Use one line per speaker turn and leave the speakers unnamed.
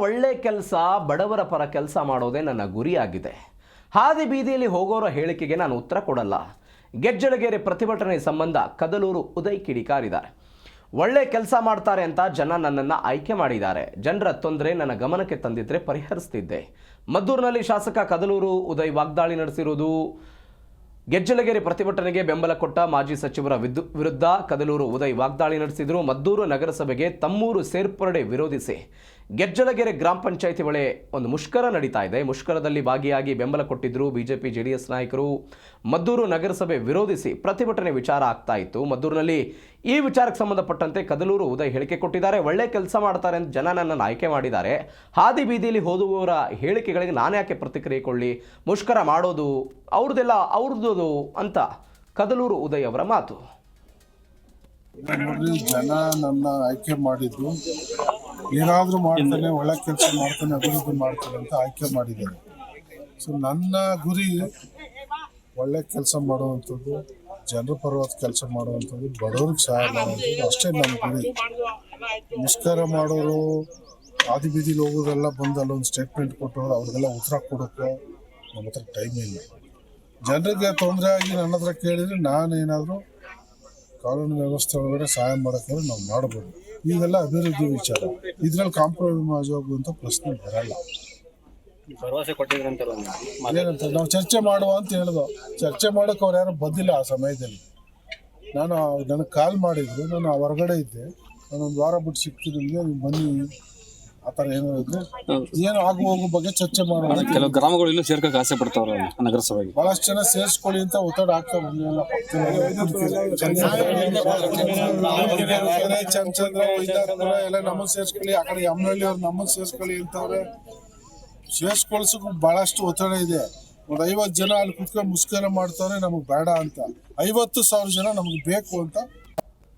ಒಳ್ಳೆ ಕೆಲಸ, ಬಡವರ ಪರ ಕೆಲಸ ಮಾಡೋದೇ ನನ್ನ ಗುರಿಯಾಗಿದೆ. ಹಾದಿ ಬೀದಿಯಲ್ಲಿ ಹೋಗೋರ ಹೇಳಿಕೆಗೆ ನಾನು ಉತ್ತರ ಕೊಡಲ್ಲ. ಗೆಜ್ಜಲಗೆರೆ ಪ್ರತಿಭಟನೆ ಸಂಬಂಧ ಕದಲೂರು ಉದಯ್ ಕಿಡಿಕಾರಿದ್ದಾರೆ. ಒಳ್ಳೆ ಕೆಲಸ ಮಾಡ್ತಾರೆ ಅಂತ ಜನ ನನ್ನನ್ನು ಆಯ್ಕೆ ಮಾಡಿದ್ದಾರೆ. ಜನರ ತೊಂದರೆ ನನ್ನ ಗಮನಕ್ಕೆ ತಂದಿದ್ರೆ ಪರಿಹರಿಸ್ತಿದ್ದೆ. ಮದ್ದೂರಿನಲ್ಲಿ ಶಾಸಕ ಕದಲೂರು ಉದಯ್ ವಾಗ್ದಾಳಿ ನಡೆಸಿರುವುದು. ಗೆಜ್ಜಲಗೆರೆ ಪ್ರತಿಭಟನೆಗೆ ಬೆಂಬಲ ಕೊಟ್ಟ ಮಾಜಿ ಸಚಿವರ ವಿರುದ್ಧ ಕದಲೂರು ಉದಯ್ ವಾಗ್ದಾಳಿ ನಡೆಸಿದರು. ಮದ್ದೂರು ನಗರಸಭೆಗೆ ತಮ್ಮೂರು ಸೇರ್ಪಡೆ ವಿರೋಧಿಸಿ ಗೆಜ್ಜಲಗೆರೆ ಗ್ರಾಮ ಪಂಚಾಯಿತಿ ಬಳಿ ಒಂದು ಮುಷ್ಕರ ನಡೀತಾ ಇದೆ. ಮುಷ್ಕರದಲ್ಲಿ ಭಾಗಿಯಾಗಿ ಬೆಂಬಲ ಕೊಟ್ಟಿದ್ದರು ಬಿಜೆಪಿ ಜೆಡಿಎಸ್ ನಾಯಕರು. ಮದ್ದೂರು ನಗರಸಭೆ ವಿರೋಧಿಸಿ ಪ್ರತಿಭಟನೆ ವಿಚಾರ ಆಗ್ತಾ ಇತ್ತು. ಮದ್ದೂರಿನಲ್ಲಿ ಈ ವಿಚಾರಕ್ಕೆ ಸಂಬಂಧಪಟ್ಟಂತೆ ಕದಲೂರು ಉದಯ್ ಹೇಳಿಕೆ ಕೊಟ್ಟಿದ್ದಾರೆ. ಒಳ್ಳೆ ಕೆಲಸ ಮಾಡ್ತಾರೆ ಅಂತ ಜನ ನನ್ನನ್ನು ಆಯ್ಕೆ ಮಾಡಿದ್ದಾರೆ. ಹಾದಿ ಬೀದಿಯಲ್ಲಿ ಹೋಗುವವರ ಹೇಳಿಕೆಗಳಿಗೆ ನಾನು ಯಾಕೆ ಪ್ರತಿಕ್ರಿಯೆ ಕೊಳ್ಳಿ? ಮುಷ್ಕರ ಮಾಡೋದು ಅವ್ರದ್ದು ಅಂತ ಕದಲೂರು ಉದಯ್ ಅವರ ಮಾತು.
ಜನ ನನ್ನ ಆಯ್ಕೆ ಮಾಡಿದ್ದು ಏನಾದರೂ ಮಾಡ್ತಾನೆ, ಒಳ್ಳೆ ಕೆಲಸ ಮಾಡ್ತಾನೆ, ಅಭಿವೃದ್ಧಿ ಮಾಡ್ತಾನೆ ಅಂತ ಆಯ್ಕೆ ಮಾಡಿದ್ದಾರೆ. ಸೊ ನನ್ನ ಗುರಿ ಒಳ್ಳೆ ಕೆಲಸ ಮಾಡುವಂಥದ್ದು, ಜನರ ಪರವಾದ ಕೆಲಸ ಮಾಡುವಂಥದ್ದು, ಬಡವ್ರಿಗೆ ಸಹಾಯ ಮಾಡುವಂಥದ್ದು ಅಷ್ಟೇ ನನ್ನ ಗುರಿ. ಮುಷ್ಕರ ಮಾಡೋರು, ಆದಿ ಬೀದಿಲಿ ಹೋಗೋರೆಲ್ಲ ಬಂದು ಅಲ್ಲೊಂದು ಸ್ಟೇಟ್ಮೆಂಟ್ ಕೊಟ್ಟವರು ಅವ್ರಿಗೆಲ್ಲ ಉತ್ತರ ಕೊಡೋಕ್ಕೆ ನಮ್ಮ ಹತ್ರ ಟೈಮ್ ಇಲ್ಲ. ಜನರಿಗೆ ತೊಂದರೆ ಆಗಿ ನನ್ನ ಹತ್ರ ಕೇಳಿದರೆ ನಾನೇನಾದರೂ ಕಾನೂನು ವ್ಯವಸ್ಥೆ ಒಳಗಡೆ ಸಹಾಯ ಮಾಡೋಕ್ಕೆ ನಾವು ಮಾಡ್ಬೋದು. ಇದೆಲ್ಲ ಅಭಿವೃದ್ಧಿ ವಿಚಾರ, ಇದ್ರಲ್ಲಿ ಕಾಂಪ್ರಮೈಸ್ ಆಗುವಂಥ ಪ್ರಶ್ನೆ ಬರಲ್ಲ. ಏನಂತ ನಾವು ಚರ್ಚೆ ಮಾಡುವ ಅಂತ ಹೇಳಿದ್ರು. ಚರ್ಚೆ ಮಾಡೋಕೆ ಅವ್ರು ಯಾರು ಬಂದಿಲ್ಲ ಆ ಸಮಯದಲ್ಲಿ. ನನಗೆ ಕಾಲ್ ಮಾಡಿದ್ರು, ನಾನು ಹೊರಗಡೆ ಇದ್ದೆ. ನಾನೊಂದು ವಾರ ಬಿಟ್ಟು ಸಿಕ್ಕಿದ್ದು, ನೀವು ಬನ್ನಿ ಆ ಥರ ಏನೋ ಇದ್ರೆ ಏನು ಆಗು ಹೋಗೋ ಬಗ್ಗೆ ಚರ್ಚೆ ಮಾಡೋಣ.
ಕೆಲವು ಗ್ರಾಮಗಳು ಇನ್ನೂ ಸೇರ್ಕಕ್ಕೆ ಆಸೆ ಪಡ್ತಾವ್ರೆ ನಗರಸಭೆಗೆ.
ಬಹಳಷ್ಟು ಜನ ಸೇರಿಸ್ಕೊಳ್ಳಿ ಅಂತ ಒತ್ತಡ ಆಗ್ತಾ ಬಂದಿಲ್ಲ. ಚಂದ್ರ ಎಲ್ಲ ನಮ್ಮನ್ನು ಸೇರಿಸ್ಕೊಳ್ಳಿ, ಆ ಕಡೆ ಯಮನಹಳ್ಳಿ ಅವ್ರು ನಮ್ಮನ್ನು ಸೇರಿಸ್ಕೊಳ್ಳಿ ಅಂತವ್ರೆ. ಸೇರಿಸ್ಕೊಳ್ಸಕ್ಕೂ ಬಹಳಷ್ಟು ಒತ್ತಡ ಇದೆ. ಒಂದು 50 ಜನ ಅಲ್ಲಿ ಕುತ್ಕೊಂಡು ಮುಷ್ಕರ ಮಾಡ್ತಾವ್ರೆ ನಮಗೆ ಬೇಡ ಅಂತ. 50,000 ಜನ ನಮಗೆ ಬೇಕು ಅಂತ